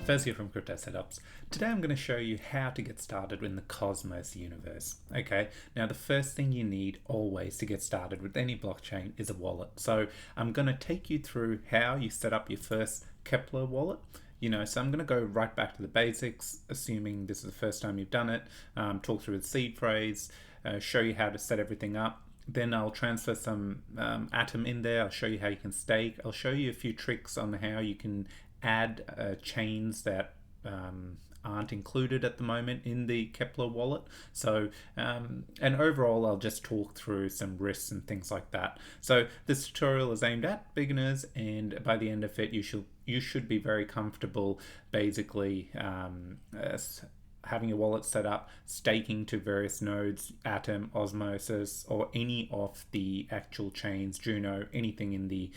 Fez here from Crypto Setups. Today I'm going to show you how to get started in the Cosmos universe. Okay, now the first thing you need always to get started with any blockchain is a wallet. So I'm going to take you through how you set up your first Keplr wallet. So I'm going to go right back to the basics, assuming this is the first time you've done it, talk through the seed phrase, show you how to set everything up. Then I'll transfer some Atom in there. I'll show you how you can stake. I'll show you a few tricks on how you can add chains that aren't included at the moment in the Keplr wallet. So, and overall, I'll just talk through some risks and things like that. So this tutorial is aimed at beginners, and by the end of it, you should be very comfortable, basically, having your wallet set up, staking to various nodes, Atom, Osmosis, or any of the actual chains, Juno, anything in the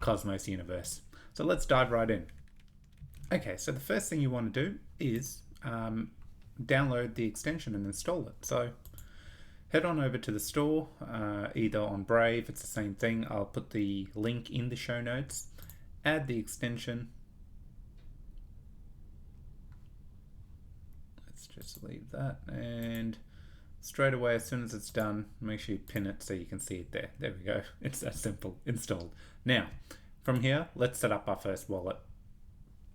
Cosmos universe. So let's dive right in. Okay, so the first thing you want to do is download the extension and install it. So head on over to the store, either on Brave, it's the same thing. I'll put the link in the show notes. Add the extension. Let's just leave that, and straight away, as soon as it's done, make sure you pin it so you can see it there. There we go. It's that simple. Installed. Now, from here, let's set up our first wallet,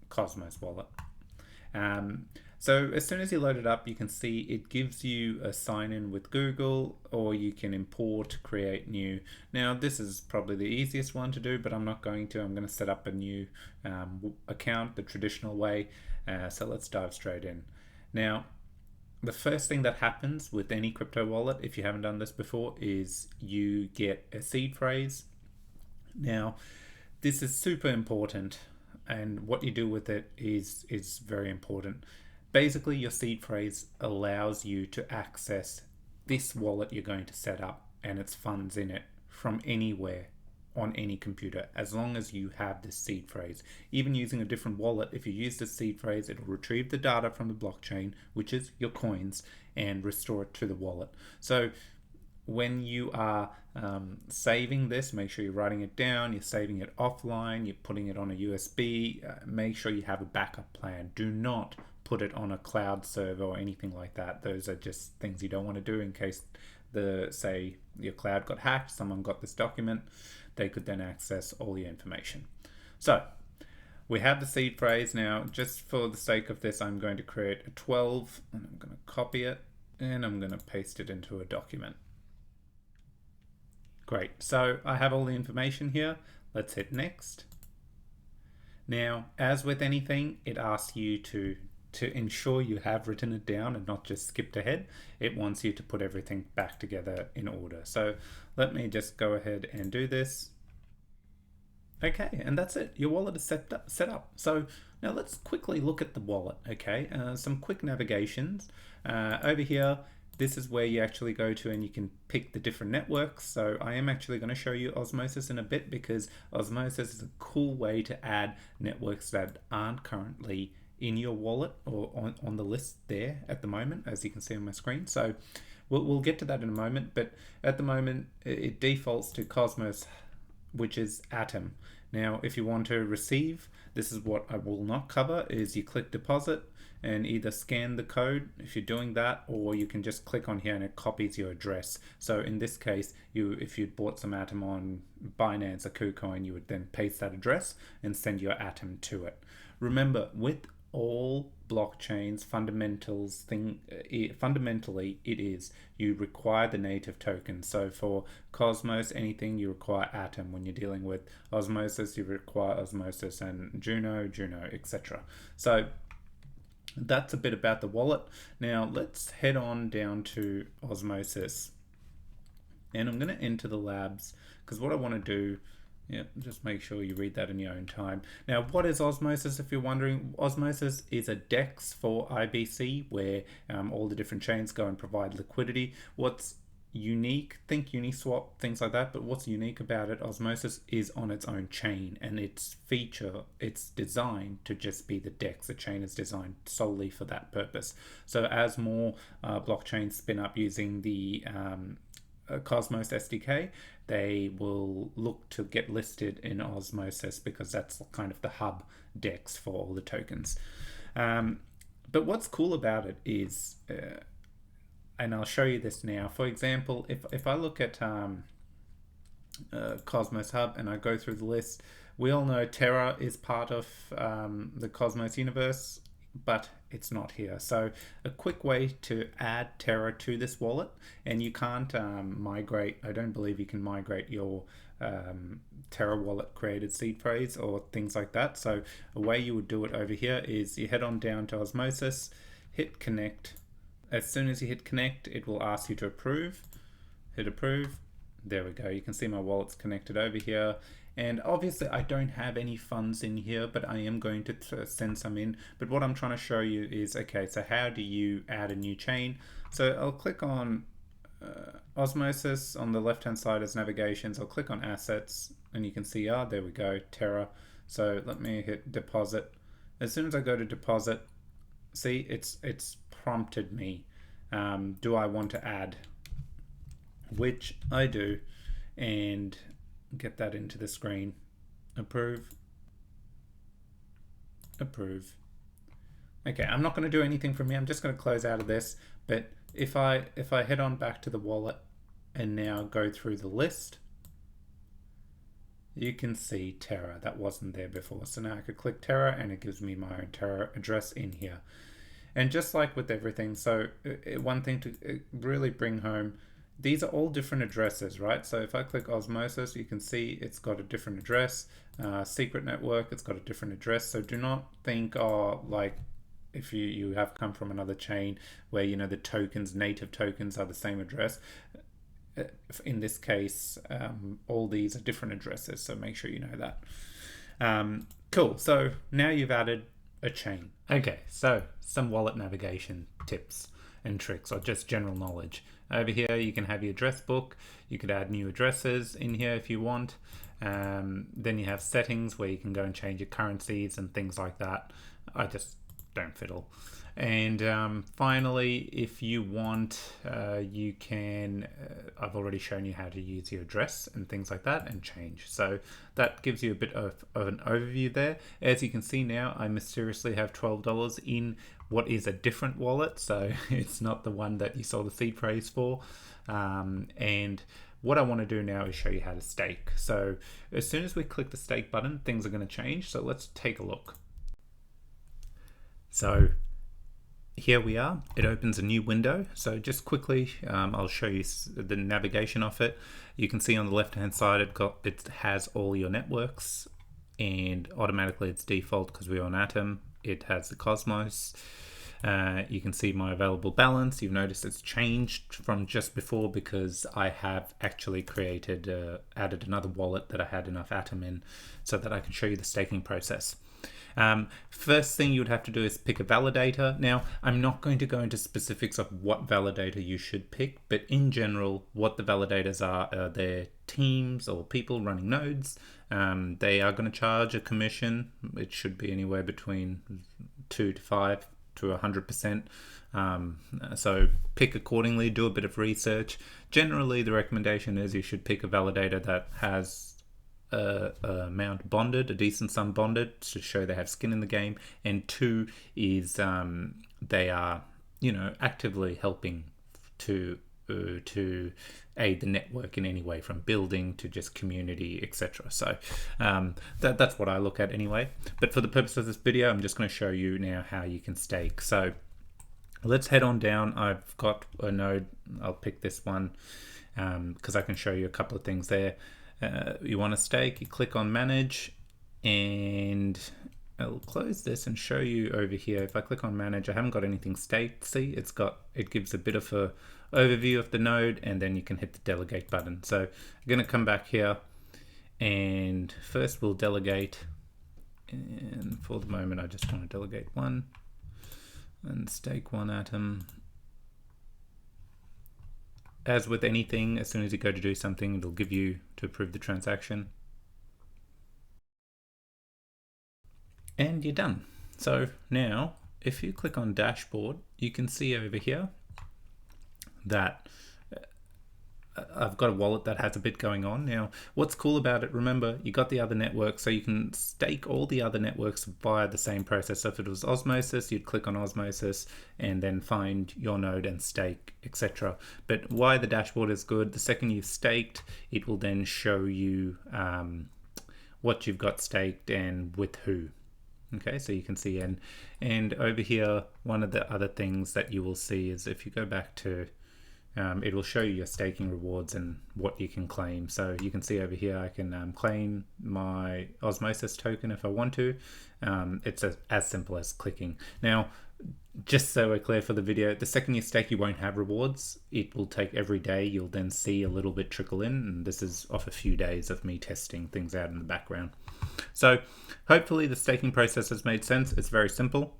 Cosmos wallet. So as soon as you load it up, you can see it gives you a sign in with Google, or you can import, create new. Now this is probably the easiest one to do, but I'm not going to. I'm going to set up a new account the traditional way. So let's dive straight in. Now, the first thing that happens with any crypto wallet, if you haven't done this before, is you get a seed phrase. Now, this is super important, and what you do with it is very important. Basically, your seed phrase allows you to access this wallet you're going to set up and its funds in it from anywhere on any computer, as long as you have this seed phrase. Even using a different wallet, if you use the seed phrase, it'll retrieve the data from the blockchain, which is your coins, and restore it to the wallet. So when you are saving this, make sure you're writing it down, you're saving it offline, you're putting it on a USB, make sure you have a backup plan. Do not put it on a cloud server or anything like that. Those are just things you don't want to do in case say your cloud got hacked, someone got this document, they could then access all your information. So we have the seed phrase. Now, just for the sake of this, I'm going to create a 12, and I'm going to copy it, and I'm going to paste it into a document. Great, so I have all the information here. Let's hit next. Now, as with anything, it asks you to ensure you have written it down and not just skipped ahead. It wants you to put everything back together in order. So let me just go ahead and do this. Okay, and that's it. Your wallet is set up. So now let's quickly look at the wallet. Okay, some quick navigations. Over here, this is where you actually go to and you can pick the different networks. So I am actually going to show you Osmosis in a bit, because Osmosis is a cool way to add networks that aren't currently in your wallet or on the list there at the moment, as you can see on my screen. So we'll get to that in a moment, but at the moment it defaults to Cosmos, which is Atom. Now, if you want to receive, this is what I will not cover, is you click deposit and either scan the code if you're doing that, or you can just click on here and it copies your address. So in this case, if you bought some Atom on Binance or KuCoin, you would then paste that address and send your Atom to it. Remember, with all blockchains, fundamentally it is you require the native token. So for Cosmos, anything, you require Atom. When you're dealing with Osmosis, you require Osmosis, and Juno, etc. So that's a bit about the wallet. Now let's head on down to Osmosis, and I'm going to enter the labs, because what I want to do, just make sure you read that in your own time. Now, what is Osmosis, if you're wondering? Osmosis is a DEX for IBC, where all the different chains go and provide liquidity. What's unique, think Uniswap, things like that, but what's unique about it, Osmosis is on its own chain, and its designed to just be the DEX. The chain is designed solely for that purpose. So as more blockchains spin up using the Cosmos SDK, they will look to get listed in Osmosis, because that's kind of the hub DEX for all the tokens. But what's cool about it is, and I'll show you this now. For example, if I look at Cosmos Hub and I go through the list, we all know Terra is part of the Cosmos universe, but it's not here. So a quick way to add Terra to this wallet, and you can't migrate, I don't believe you can migrate your Terra wallet created seed phrase or things like that. So a way you would do it over here is you head on down to Osmosis, hit connect. As soon as you hit connect, it will ask you to approve. Hit approve. There we go. You can see my wallet's connected over here. And obviously I don't have any funds in here, but I am going to send some in. But what I'm trying to show you is, okay, so how do you add a new chain? So I'll click on Osmosis on the left hand side as navigations. I'll click on assets and you can see, there we go, Terra. So let me hit deposit. As soon as I go to deposit, see, it's prompted me. Do I want to add? Which I do, and get that into the screen. Approve. Approve. Okay, I'm not going to do anything from here. I'm just going to close out of this. But if I head on back to the wallet and now go through the list, you can see Terra. That wasn't there before. So now I could click Terra and it gives me my own Terra address in here. And just like with everything, so one thing to really bring home, these are all different addresses, right? So if I click Osmosis, you can see it's got a different address. Secret Network, it's got a different address. So do not think, like if you have come from another chain where, you know, the tokens, native tokens are the same address. In this case, all these are different addresses. So make sure you know that. Cool. So now you've added a chain. Okay, so some wallet navigation tips and tricks, or just general knowledge. Over here you can have your address book. You could add new addresses in here if you want. Then you have settings where you can go and change your currencies and things like that. I just don't fiddle. And finally, if you want, you can, I've already shown you how to use your address and things like that and change. So that gives you a bit of an overview there. As you can see now, I mysteriously have $12 in what is a different wallet. So it's not the one that you saw the seed phrase for. And what I want to do now is show you how to stake. So as soon as we click the stake button, things are going to change. So let's take a look. So here we are. It opens a new window. So just quickly, I'll show you the navigation of it. You can see on the left hand side it has all your networks, and automatically it's default because we're on Atom. It has the Cosmos. You can see my available balance. You've noticed it's changed from just before because I have actually created, added another wallet that I had enough Atom in so that I can show you the staking process. First thing you would have to do is pick a validator. Now, I'm not going to go into specifics of what validator you should pick, but in general, what the validators are they're teams or people running nodes. They are going to charge a commission. It should be anywhere between 2 to 5 to 100%. So pick accordingly, do a bit of research. Generally, the recommendation is you should pick a validator that has amount bonded, a decent sum bonded, to show they have skin in the game, and 2 is they are, you know, actively helping to aid the network in any way, from building to just community, etc. So that's what I look at anyway. But for the purpose of this video, I'm just going to show you now how you can stake. So let's head on down. I've got a node. I'll pick this one because I can show you a couple of things there. You want to stake, you click on manage, and I'll close this and show you over here. If I click on manage, I haven't got anything staked. See, it gives a bit of a overview of the node, and then you can hit the delegate button. So I'm going to come back here, and first we'll delegate, and for the moment I just want to delegate 1 and stake 1 Atom. As with anything, as soon as you go to do something, it'll give you to approve the transaction. And you're done. So now, if you click on dashboard, you can see over here that I've got a wallet that has a bit going on. Now, what's cool about it, remember, you got the other network, so you can stake all the other networks via the same process. So if it was Osmosis, you'd click on Osmosis and then find your node and stake, etc. But why the dashboard is good, the second you've staked, it will then show you what you've got staked and with who. Okay, so you can see, and over here, one of the other things that you will see is if you go back to it will show you your staking rewards and what you can claim. So you can see over here, I can claim my Osmosis token if I want to. It's as simple as clicking. Now, just so we're clear for the video, the second you stake, you won't have rewards. It will take every day. You'll then see a little bit trickle in, and this is off a few days of me testing things out in the background. So hopefully the staking process has made sense. It's very simple.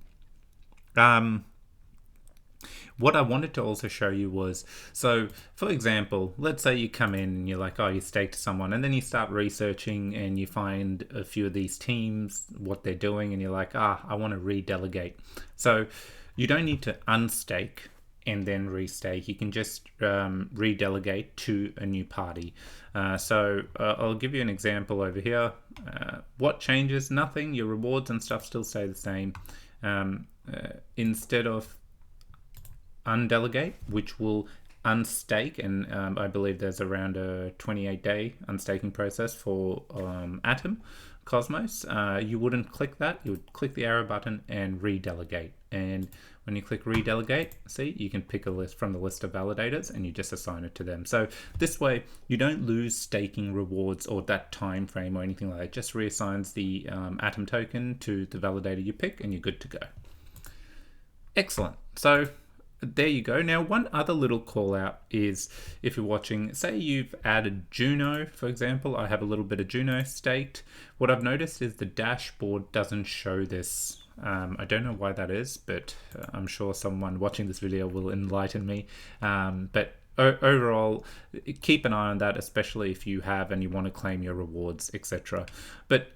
What I wanted to also show you was, so for example, let's say you come in and you're like, oh, you staked someone, and then you start researching and you find a few of these teams, what they're doing, and you're like, I want to redelegate. So you don't need to unstake and then restake. You can just redelegate to a new party. So I'll give you an example over here. What changes? Nothing. Your rewards and stuff still stay the same. Instead of undelegate, which will unstake, and I believe there's around a 28-day unstaking process for Atom Cosmos. You wouldn't click that. You would click the arrow button and redelegate. And when you click redelegate, see, you can pick a list from the list of validators and you just assign it to them. So this way you don't lose staking rewards or that time frame or anything like that. It just reassigns the Atom token to the validator you pick and you're good to go. Excellent. So there you go. Now, one other little call out is if you're watching, say you've added Juno, for example. I have a little bit of Juno staked. What I've noticed is the dashboard doesn't show this. I don't know why that is, but I'm sure someone watching this video will enlighten me. But overall, keep an eye on that, especially if you have and you want to claim your rewards, etc. But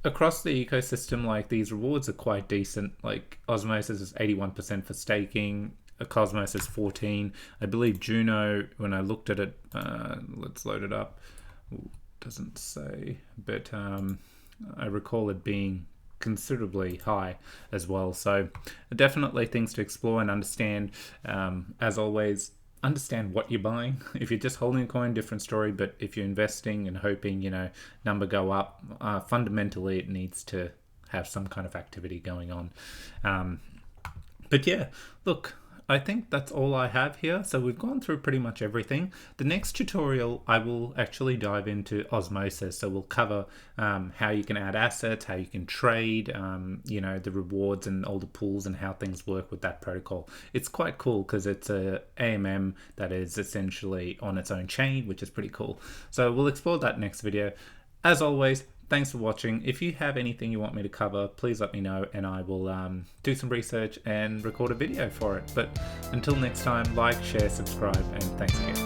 across the ecosystem, like, these rewards are quite decent. Like Osmosis is 81% for staking. Cosmos is 14. I believe Juno, when I looked at it, let's load it up. Ooh, doesn't say, but I recall it being considerably high as well. So definitely things to explore and understand. As always, understand what you're buying. If you're just holding a coin, different story. But if you're investing and hoping, number go up, fundamentally it needs to have some kind of activity going on. But yeah, look, I think that's all I have here. So we've gone through pretty much everything. The next tutorial, I will actually dive into Osmosis. So we'll cover how you can add assets, how you can trade, the rewards and all the pools and how things work with that protocol. It's quite cool because it's a AMM that is essentially on its own chain, which is pretty cool. So we'll explore that next video. As always, thanks for watching. If you have anything you want me to cover, please let me know and I will do some research and record a video for it. But until next time, like, share, subscribe, and thanks again.